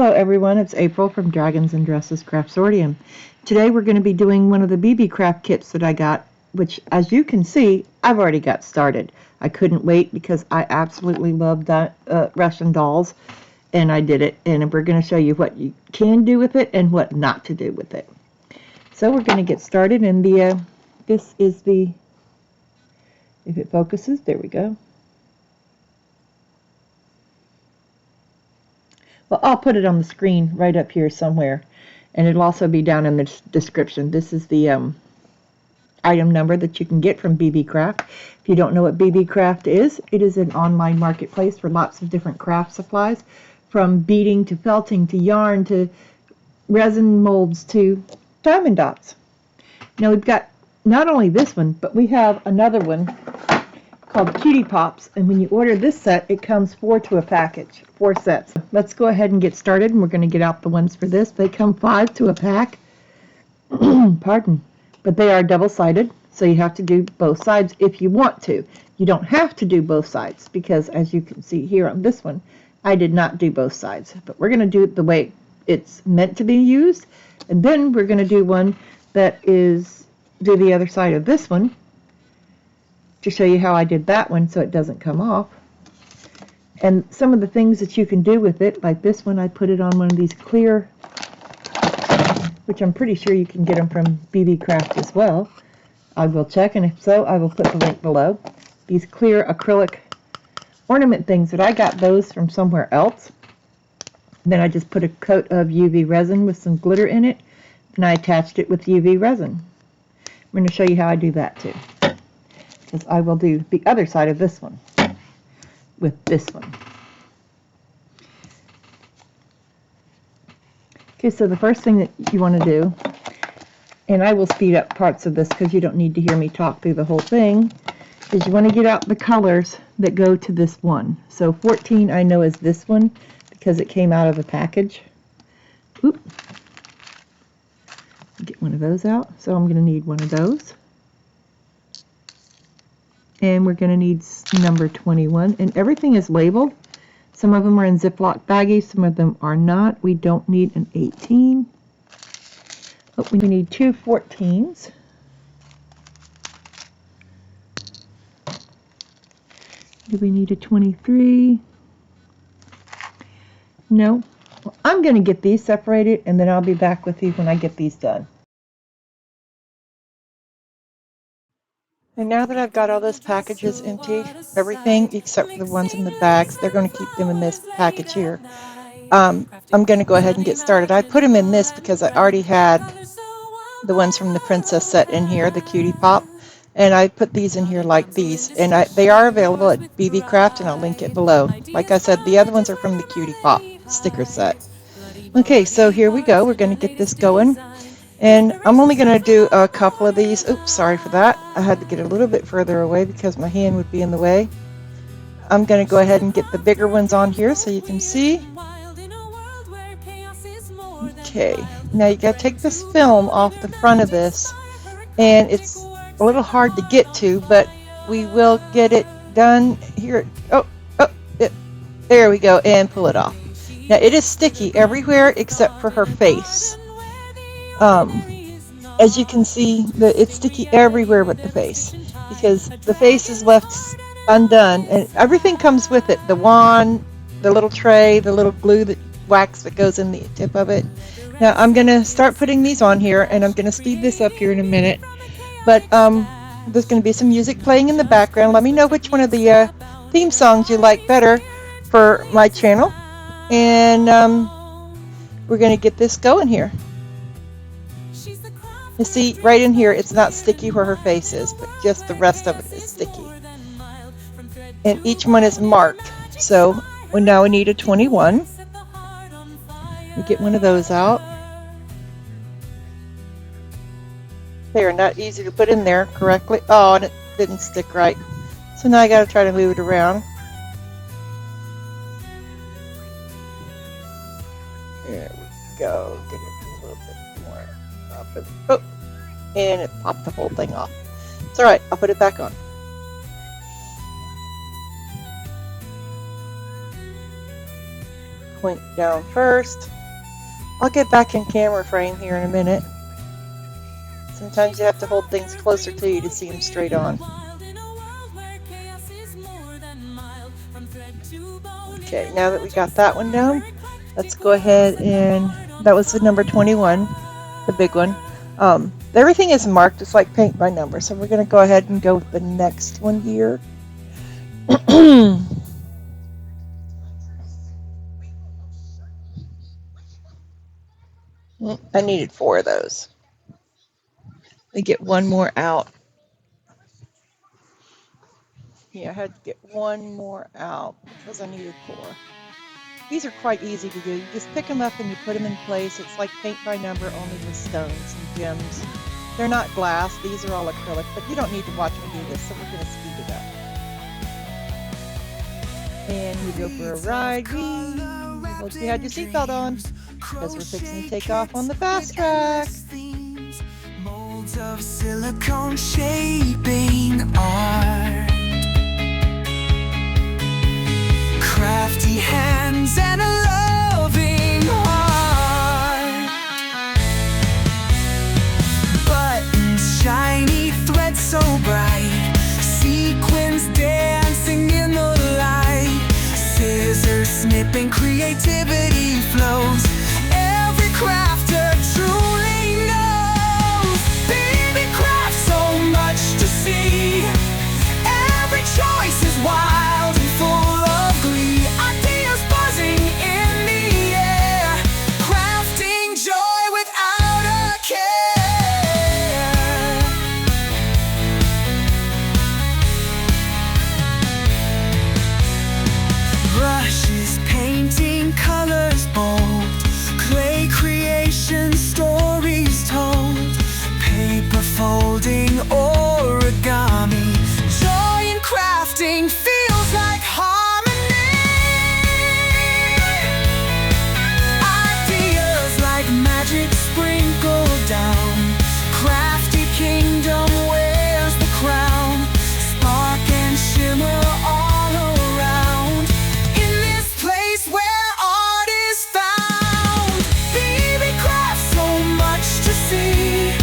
Hello everyone, it's April from Dragons and Dresses Craftsorium. Today we're going to be doing one of the Beebeecraft kits that I got, which as you can see, I've already got started. I couldn't wait because I absolutely love Russian dolls, and I did it, and we're going to show you what you can do with it and what not to do with it. So we're going to get started, and this is the, if it focuses, there we go. Well, I'll put it on the screen right up here somewhere, and it'll also be down in the description. This is the item number that you can get from Beebeecraft. If you don't know what Beebeecraft is, it is an online marketplace for lots of different craft supplies, from beading to felting to yarn to resin molds to diamond dots. Now we've got not only this one, but we have another one called Cutie Pops, and when you order this set, it comes 4 to a package, 4 sets. Let's go ahead and get started, and we're going to get out the ones for this. They come 5 to a pack, pardon, but they are double-sided, so you have to do both sides if you want to. You don't have to do both sides, because as you can see here on this one, I did not do both sides, but we're going to do it the way it's meant to be used, and then we're going to do one that is, do the other side of this one, to show you how I did that one so it doesn't come off. And some of the things that you can do with it, like this one, I put it on one of these clear, which I'm pretty sure you can get them from Beebeecraft as well. I will check, and if so, I will put the link below. These clear acrylic ornament things, that I got those from somewhere else. Then I just put a coat of UV resin with some glitter in it, and I attached it with UV resin. I'm going to show you how I do that too, because I will do the other side of this one with this one. Okay, so the first thing that you want to do, and I will speed up parts of this because you don't need to hear me talk through the whole thing, is you want to get out the colors that go to this one. So 14 I know is this one because it came out of a package. Oop. Get one of those out. So I'm going to need one of those. And we're going to need number 21, and everything is labeled. Some of them are in Ziploc baggies, some of them are not. We don't need an 18, but we need 2 14s. Do we need a 23? No. Well, I'm going to get these separated, and then I'll be back with you when I get these done. And now that I've got all those packages empty, everything except for the ones in the bags, they're going to keep them in this package here. I'm going to go ahead and get started. I put them in this because I already had the ones from the Princess set in here, the Cutie Pop, and I put these in here like these. And they are available at Beebeecraft, and I'll link it below. Like I said, the other ones are from the Cutie Pop sticker set. Okay, so here we go. We're going to get this going. And I'm only going to do a couple of these. Oops, sorry for that. I had to get a little bit further away because my hand would be in the way. I'm going to go ahead and get the bigger ones on here so you can see. Okay, now you got to take this film off the front of this. And it's a little hard to get to, but we will get it done here. There we go, and pull it off. Now it is sticky everywhere except for her face. As you can see, it's sticky everywhere but the face, because the face is left undone, and everything comes with it. The wand, the little tray, the little glue, that wax that goes in the tip of it. Now I'm going to start putting these on here, and I'm going to speed this up here in a minute, but there's going to be some music playing in the background. Let me know which one of the theme songs you like better for my channel, and we're going to get this going here. You see, right in here, it's not sticky where her face is, but just the rest of it is sticky. And each one is marked. So now we need a 21. We get one of those out. They are not easy to put in there correctly. Oh, and it didn't stick right. So now I got to try to move it around. There we go. Get it a little bit more up. Oh, and it popped the whole thing off. It's alright, I'll put it back on. Point down first. I'll get back in camera frame here in a minute. Sometimes you have to hold things closer to you to see them straight on. Okay, now that we got that one down, let's go ahead and, that was the number 21, the big one. Everything is marked, it's like paint by number, so we're going to go ahead and go with the next one here. I needed 4 of those. Let me get one more out. Yeah, I had to get one more out because I needed 4. These are quite easy to do. You just pick them up and you put them in place. It's like paint by number, only with stones and gems. They're not glass. These are all acrylic, but you don't need to watch me do this, so we're going to speed it up. And we go for a ride. Hope you had your seatbelt on, because we're fixing to take off on the fast track. Molds of silicone shaping art. Crafty hands and a loving heart. Buttons, shiny threads so bright. Sequins dancing in the light. Scissors snipping, creativity flows. Every crafter truly knows. Beebeecraft, so much to see. Every choice is wild and full of glee. Ideas buzzing in the air. Crafting joy without a care. Brushes painting colors bold. Clay creation stories told. Paper folding origami. Joy in crafting feels like harmony. Ideas like magic sprinkled down. Crafty kingdom wears the crown. Spark and shimmer all around. In this place where art is found. Beebeecraft, so much to see.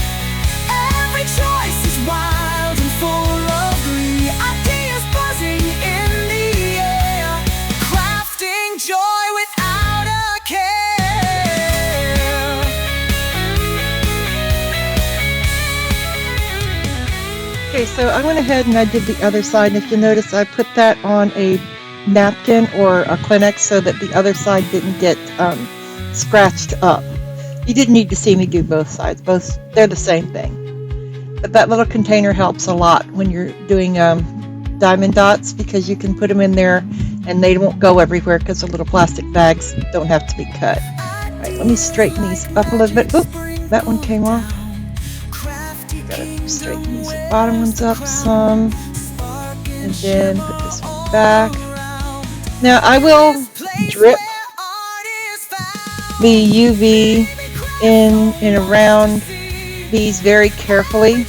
Every choice is wild and full of glee. Ideas buzzing in the air. Crafting joy without a care. Okay, so I went ahead and I did the other side, and if you notice, I put that on a napkin or a Kleenex so that the other side didn't get scratched up. You didn't need to see me do both sides. They're the same thing. But that little container helps a lot when you're doing diamond dots, because you can put them in there and they won't go everywhere because the little plastic bags don't have to be cut. All right, let me straighten these up a little bit. Oop, that one came off. Gotta straighten these bottom ones up some, and then put this one back. Now I will drip the UV in and around these very carefully,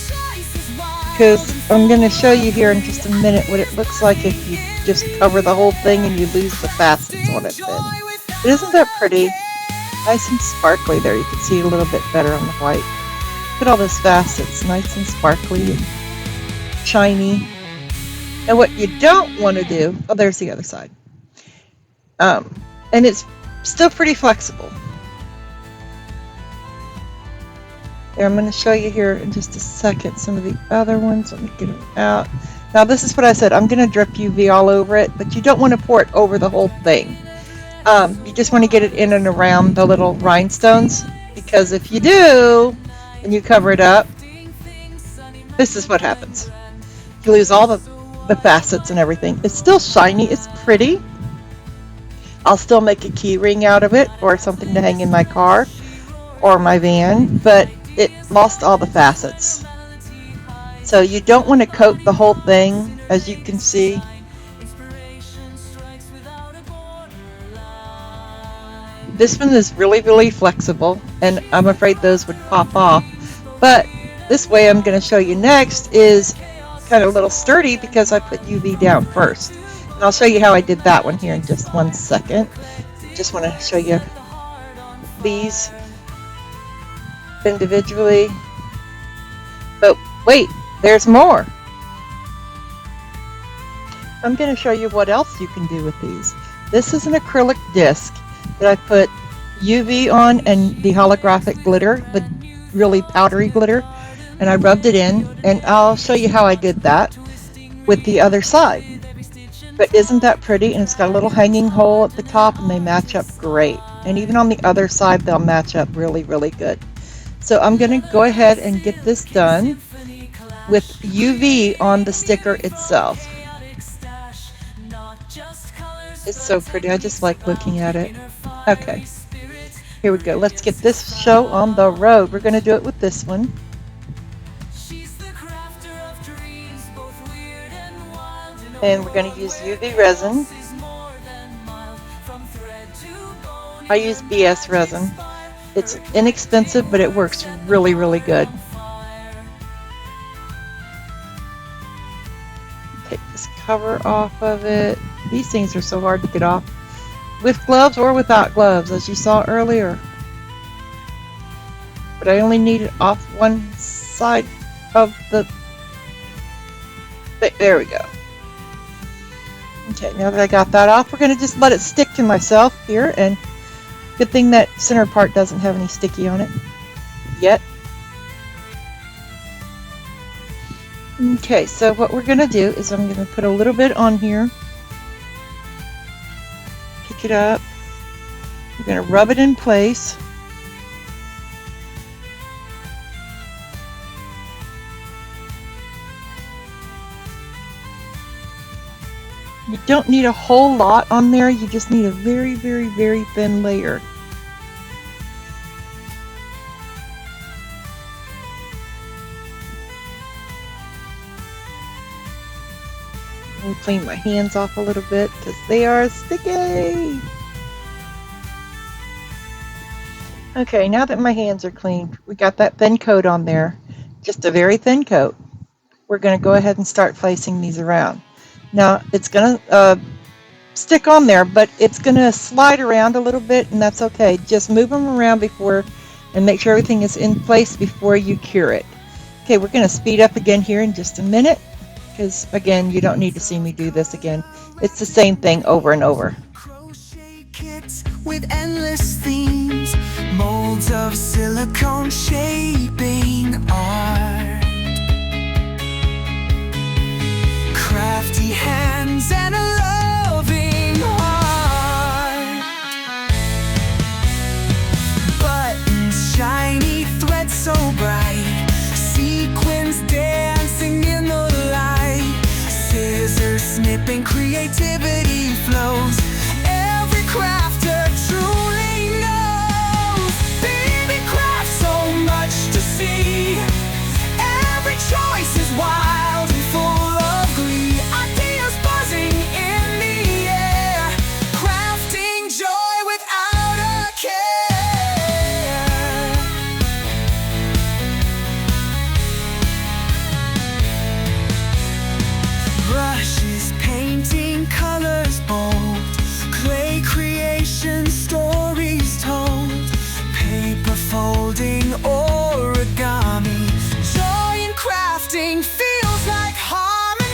because I'm going to show you here in just a minute what it looks like if you just cover the whole thing and you lose the facets on it then. But isn't that pretty? Nice and sparkly there. You can see a little bit better on the white. Look at all those facets, nice and sparkly and shiny. And what you don't want to do, oh, there's the other side. And it's still pretty flexible. There, I'm going to show you here in just a second some of the other ones. Let me get them out. Now this is what I said. I'm going to drip UV all over it, but you don't want to pour it over the whole thing. You just want to get it in and around the little rhinestones, because if you do, and you cover it up, this is what happens. You lose all the facets and everything. It's still shiny. It's pretty. I'll still make a key ring out of it or something to hang in my car or my van, but it lost all the facets. So you don't want to coat the whole thing, as you can see. This one is really, really flexible, and I'm afraid those would pop off. But this way I'm going to show you next is kind of a little sturdy because I put UV down first. And I'll show you how I did that one here in just one second. Just want to show you these individually. But wait, there's more. I'm going to show you what else you can do with these. This is an acrylic disc that I put UV on and the holographic glitter, the really powdery glitter, and I rubbed it in, and I'll show you how I did that with the other side. But isn't that pretty? And it's got a little hanging hole at the top, and they match up great. And even on the other side, they'll match up really, really good. So I'm going to go ahead and get this done with UV on the sticker itself. It's so pretty. I just like looking at it. Okay, here we go. Let's get this show on the road. We're going to do it with this one. And we're going to use UV resin. I use BS resin. It's inexpensive, but it works really, really good. Take this cover off of it. These things are so hard to get off with gloves or without gloves, as you saw earlier. But I only need it off one side of the... There we go. Okay, now that I got that off, we're going to just let it stick to myself here, and good thing that center part doesn't have any sticky on it yet. Okay, so what we're going to do is I'm going to put a little bit on here, pick it up, we're going to rub it in place. You don't need a whole lot on there, you just need a very, very, very thin layer. Let me clean my hands off a little bit because they are sticky. Okay, now that my hands are clean, we got that thin coat on there, just a very thin coat. We're going to go ahead and start placing these around. Now, it's going to stick on there, but it's going to slide around a little bit, and that's okay. Just move them around before and make sure everything is in place before you cure it. Okay, we're going to speed up again here in just a minute, because, again, you don't need to see me do this again. It's the same thing over and over. Crochet kits with endless themes, molds of silicone shaping art. Crafty hands and a loving heart. Buttons, shiny threads so bright, sequins dancing in the light. Scissors snipping, creativity flows. Every crafter truly knows. Beebeecraft, so much to see. Every choice is wild and full of glee. Ideas buzzing in the air, crafting joy without a care. Brushes painting colors bold, clay creation stories told, paper folding origami. Joy in crafting feels like harmony.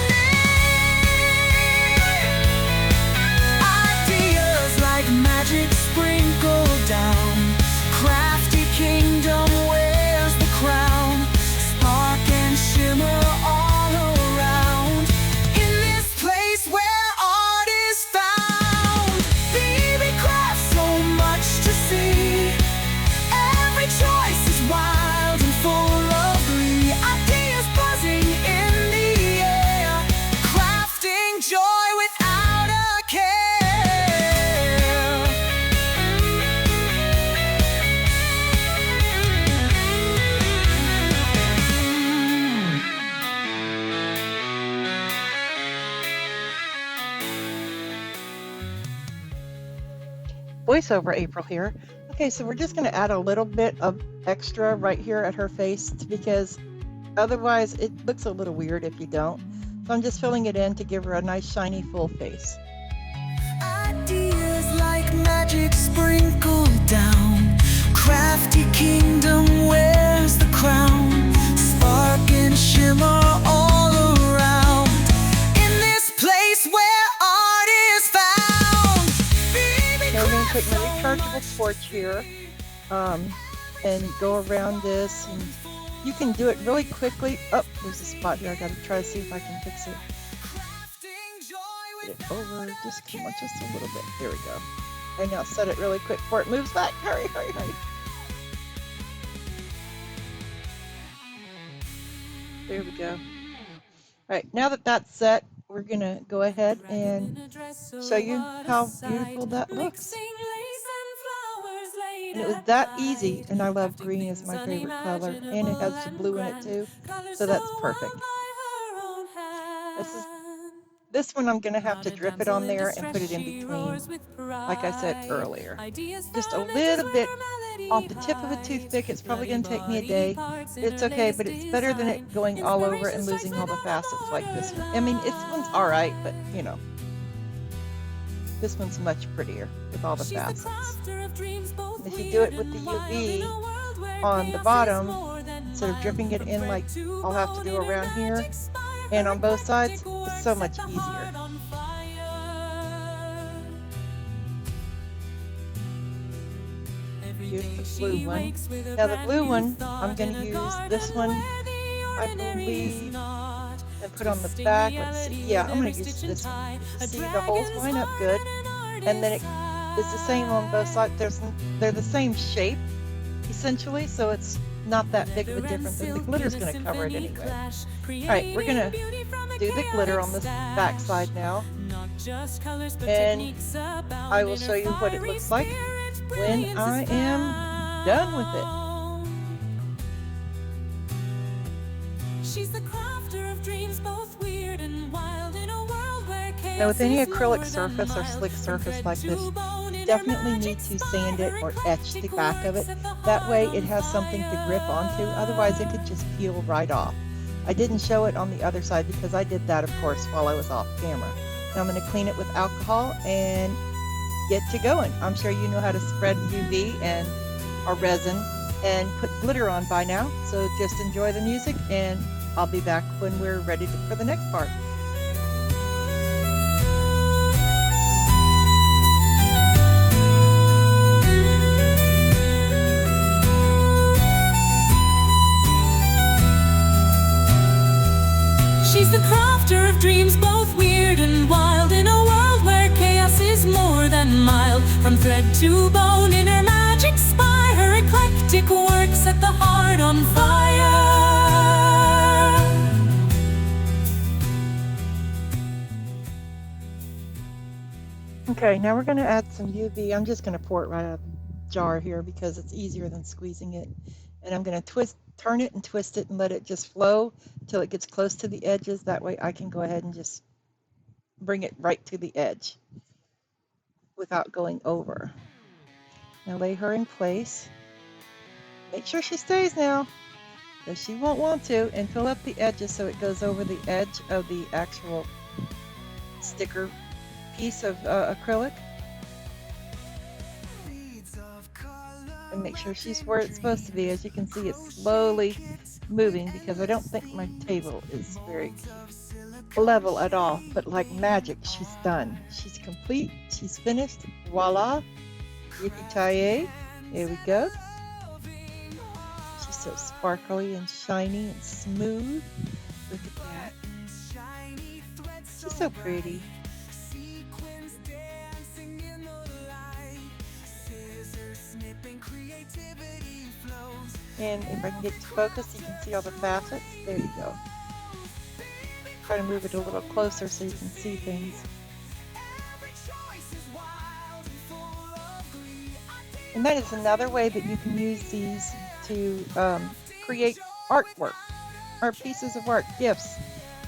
Ideas like magic sprinkled down. Crafty kingdom wears the crown. Spark and shimmer all around. In this place where art is found. Beebeecraft, so much to see. Every choice is wild and full of glee. Ideas buzzing in the air, crafting joy without a care. Voiceover April here. Okay, so we're just going to add a little bit of extra right here at her face because otherwise it looks a little weird if you don't. So I'm just filling it in to give her a nice shiny full face. Ideas like magic sprinkled down. Crafty kingdom where porch here, and go around this, and you can do it really quickly. Oh, there's a spot here. I gotta try to see if I can fix it. Get it over just come on, just a little bit. There we go. And now set it really quick before it moves back. Hurry, hurry, hurry. There we go. All right, now that that's set, we're gonna go ahead and show you how beautiful that looks. And it was that easy, and I love green as my favorite color, and it has some blue in it too, so that's perfect. This one I'm going to have to drip it on there and put it in between, like I said earlier. Just a little bit off the tip of a toothpick. It's probably going to take me a day. It's okay, but it's better than it going all over and losing all the facets like this one. I mean, this one's all right, but you know, this one's much prettier with all the facets. If you do it with the UV on the bottom, instead of dripping it in like I'll have to do around here and on both sides, it's so much easier. Here's the blue one. Now the blue one, I'm going to use this one, I believe, and put on the back. Let's see. Yeah, I'm going to use this one. See, the holes line up good, and then it's the same on both sides. They're the same shape, essentially, so it's not that big of a difference, and the glitter's going to cover it anyway. Alright, we're going to do the glitter on this back side now, and I will show you what it looks like when I am done with it. Now with any acrylic surface or slick surface like this, you definitely need to sand it or etch the back of it. That way it has something to grip onto, otherwise it could just peel right off. I didn't show it on the other side because I did that, of course, while I was off camera. Now I'm going to clean it with alcohol and get to going. I'm sure you know how to spread UV and or resin and put glitter on by now, so just enjoy the music and I'll be back when we're ready for the next part. She's the crafter of dreams, both weird and wild, in a world where chaos is more than mild. From thread to bone in her magic spire, her eclectic work set the heart on fire. Okay, now we're going to add some UV. I'm just going to pour it right out of the jar here because it's easier than squeezing it. And I'm going to turn it and twist it and let it just flow till it gets close to the edges. That way I can go ahead and just bring it right to the edge without going over. Now lay her in place. Make sure she stays now, because she won't want to, and fill up the edges so it goes over the edge of the actual sticker piece of acrylic. And make sure she's where it's supposed to be. As you can see, it's slowly moving because I don't think my table is very level at all, but like magic, she's done. She's complete, she's finished. Voila, yippee-ki-yay. There we go. She's so sparkly and shiny and smooth. Look at that. She's so pretty. And if I can get to focus, you can see all the facets. There you go. Try to move it a little closer so you can see things. And that is another way that you can use these to create artwork, or pieces of art, gifts.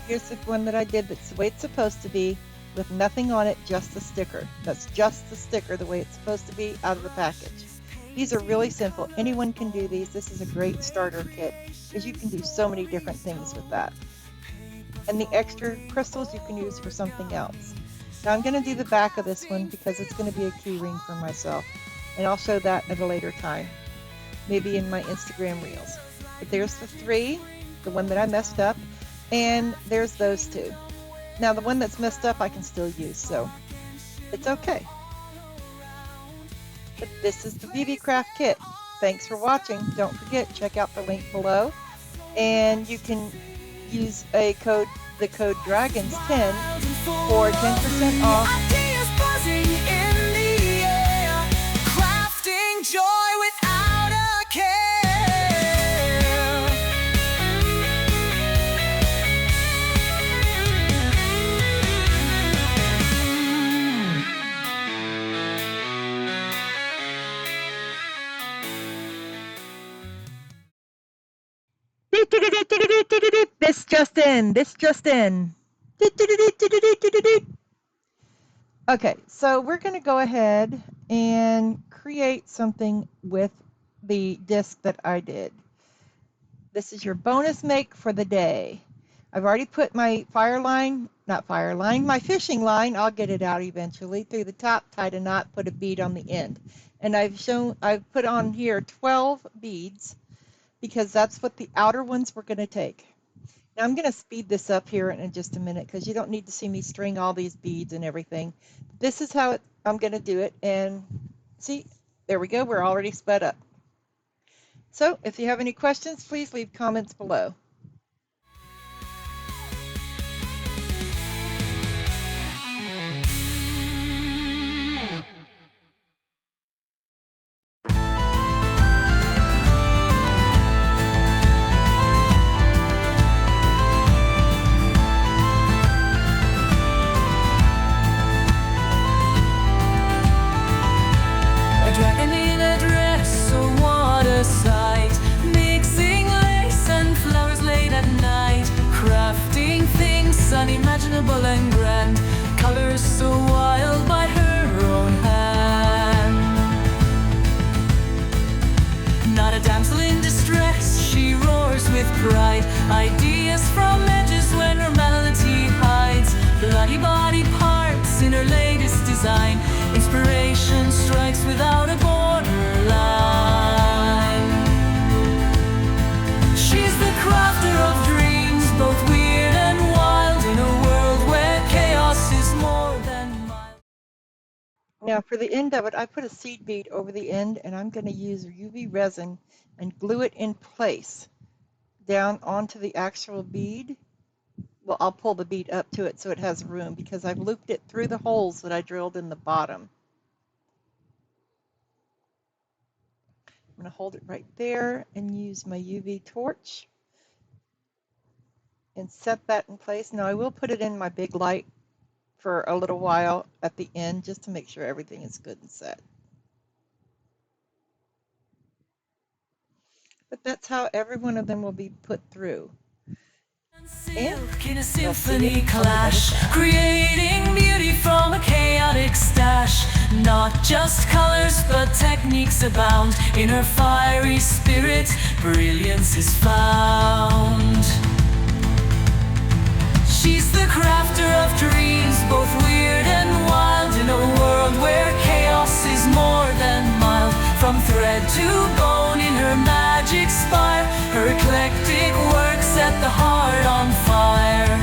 Here's the one that I did that's the way it's supposed to be, with nothing on it, just the sticker. That's just the sticker, the way it's supposed to be out of the package. These are really simple. Anyone can do these. This is a great starter kit because you can do so many different things with that. And the extra crystals you can use for something else. Now I'm going to do the back of this one because it's going to be a key ring for myself. And I'll show that at a later time, maybe in my Instagram reels. But there's the three, the one that I messed up, and there's those two. Now the one that's messed up I can still use, so it's okay. But this is the Beebeecraft kit. Thanks for watching. Don't forget, check out the link below, and you can use the code Dragons10 for 10% off. Ideas buzzing in the air, crafting joy without a care. This just in. This just in. Okay, so we're going to go ahead and create something with the disc that I did. This is your bonus make for the day. I've already put my my fishing line, I'll get it out eventually, through the top, tied a knot, put a bead on the end. And I've put on here 12 beads because that's what the outer ones we're going to take. Now I'm going to speed this up here in just a minute because you don't need to see me string all these beads and everything. This is how I'm going to do it, and see, there we go, we're already sped up. So if you have any questions, please leave comments below. Unimaginable and grand, colors so wild by her own hand. Not a damsel in distress, she roars with pride, ideas from edges when her melody hides. Bloody body parts in her latest design, inspiration strikes without a borderline. She's the crafter of dreams, both weird and wild, in a world where chaos is more than mild. Now for the end of it, I put a seed bead over the end, and I'm going to use UV resin and glue it in place down onto the actual bead. Well, I'll pull the bead up to it so it has room because I've looped it through the holes that I drilled in the bottom. I'm going to hold it right there and use my UV torch and set that in place. Now I will put it in my big light for a little while at the end just to make sure everything is good and set. But that's how every one of them will be put through. Silk in a symphony clash, creating beauty from a chaotic stash. Not just colors but techniques abound, in her fiery spirit brilliance is found. She's the crafter of dreams, both weird and wild, in a world where chaos is more than mild. From thread to bone in her magic spire, her eclectic work set the heart on fire.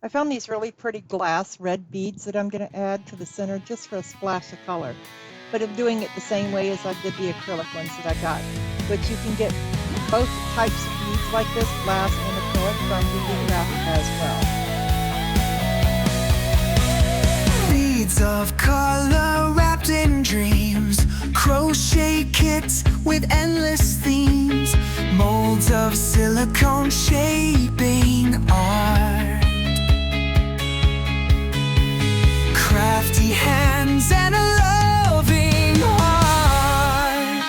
I found these really pretty glass red beads that I'm going to add to the center just for a splash of color. but I'm doing it the same way as I did the acrylic ones that I got. But you can get both types of beads like this, glass and acrylic, from Beebeecraft as well. Beads of color wrapped in dreams, crochet kits with endless themes, molds of silicone shaping art, crafty hands and a loving heart,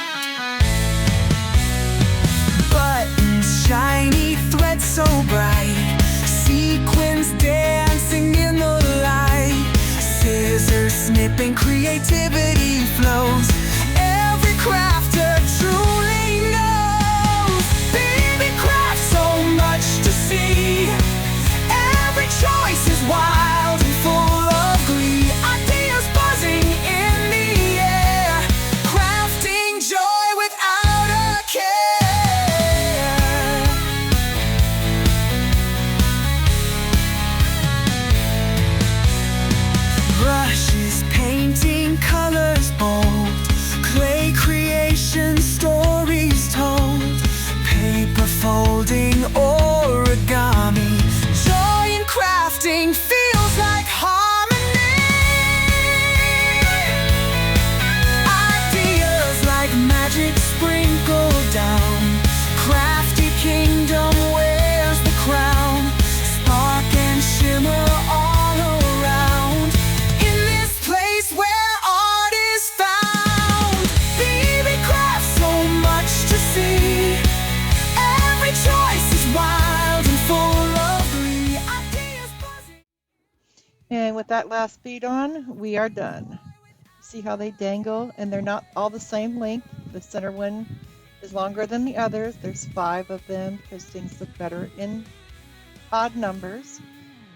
buttons shiny, threads so bright, sequins dancing in the light, scissors snipping, creativity flows. Every crafter truly knows Beebeecraft, so much to see. Every choice is wild and full of glee. Ideas buzzing in the air, crafting joy without a care. Brushes painting colors bold, clay creation stories told, paper folding origami, joy in crafting feels like harmony. Ideas like magic sprinkled down, crafty kingdom wears the crown, spark and shimmer all around, in this place where art is found. Beebeecraft, so much to see. Every choice is wild and full of glee. Ideas buzzing. And with that last bead on, we are done. See how they dangle, and they're not all the same length. The center one is longer than the others. There's 5 of them because things look better in odd numbers.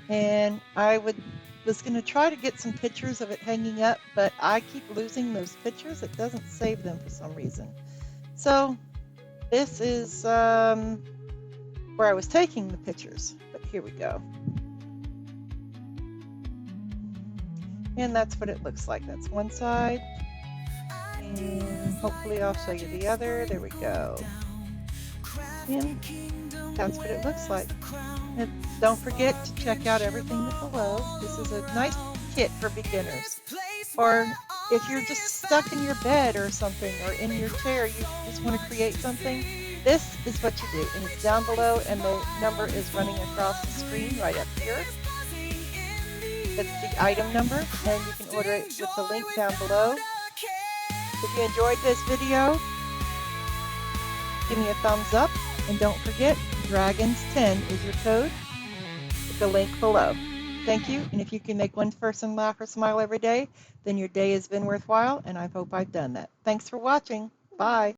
And I was going to try to get some pictures of it hanging up, but I keep losing those pictures. It doesn't save them for some reason. So this is where I was taking the pictures, but here we go. And that's what it looks like. That's one side, and hopefully I'll show you the other. There we go. And that's what it looks like. And don't forget to check out everything below. This is a nice kit for beginners. Or if you're just stuck in your bed or something, or in your chair, you just want to create something, this is what you do. And it's down below, and the number is running across the screen right up here. That's the item number, and you can order it with the link down below. If you enjoyed this video, give me a thumbs up, and don't forget, Dragons10 is your code with the link below. Thank you, and if you can make one person laugh or smile every day, then your day has been worthwhile, and I hope I've done that. Thanks for watching. Bye.